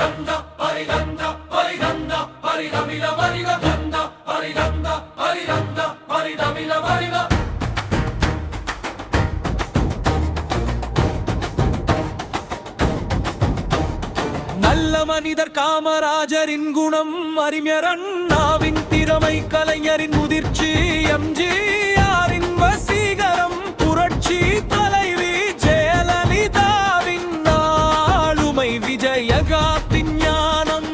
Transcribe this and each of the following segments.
பரிதந்த பரிதந்த பரிதந்த பரிதமில பரித தந்த பரிதந்த பரிதந்த பரிதமில பரித. நல்ல மனிதர் காமராஜரின் குணம், அறிஞர் அண்ணாவின் திறமை, கலைஞரின் முதிர்ச்சி, எம்ஜிஆரின் வசீகரம், புரட்சி தலைவி ஜெயலலிதாவின் ஆளுமை, விஜயகாந்தின் ஞானம்,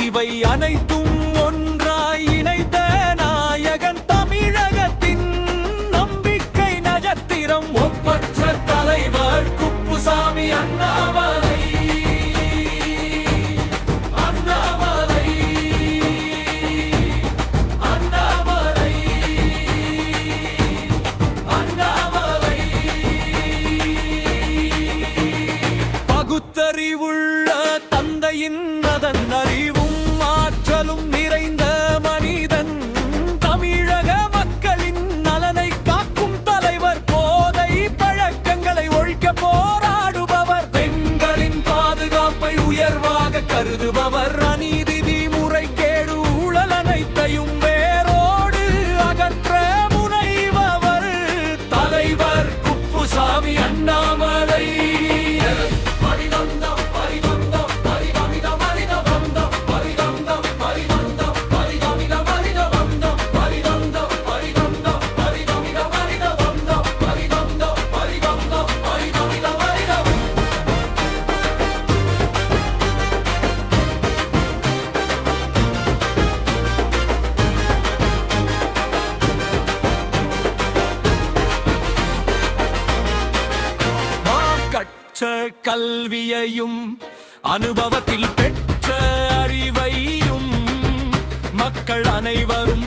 இவை அனைத்தும் ஒன்றாய் இணைத்த நாயகன் தமிழகத்தின் நம்பிக்கை நட்சத்திரம். ஒப்பற்ற தலைவர் குப்புசாமி அண்ணாமலை. பகுத்தறிவுள்ள தந்தையின் அதன் அறிவும் ஆற்றலும் நிறைந்த மனிதன், தமிழக மக்களின் நலனை காக்கும் தலைவர், போதை பழக்கங்களை ஒழிக்க போராடுபவர், பெண்களின் பாதுகாப்பை உயர்வாக கருதுபவர், அநீதி முறைகேடு ஊழல் அனைத்தையும் வேரோடு அகற்ற முனைபவர், தலைவர் குப்புசாமி அண்ணாமலை. கல்வியையும் அனுபவத்தில் பெற்ற அறிவையும் மக்கள் அனைவரும்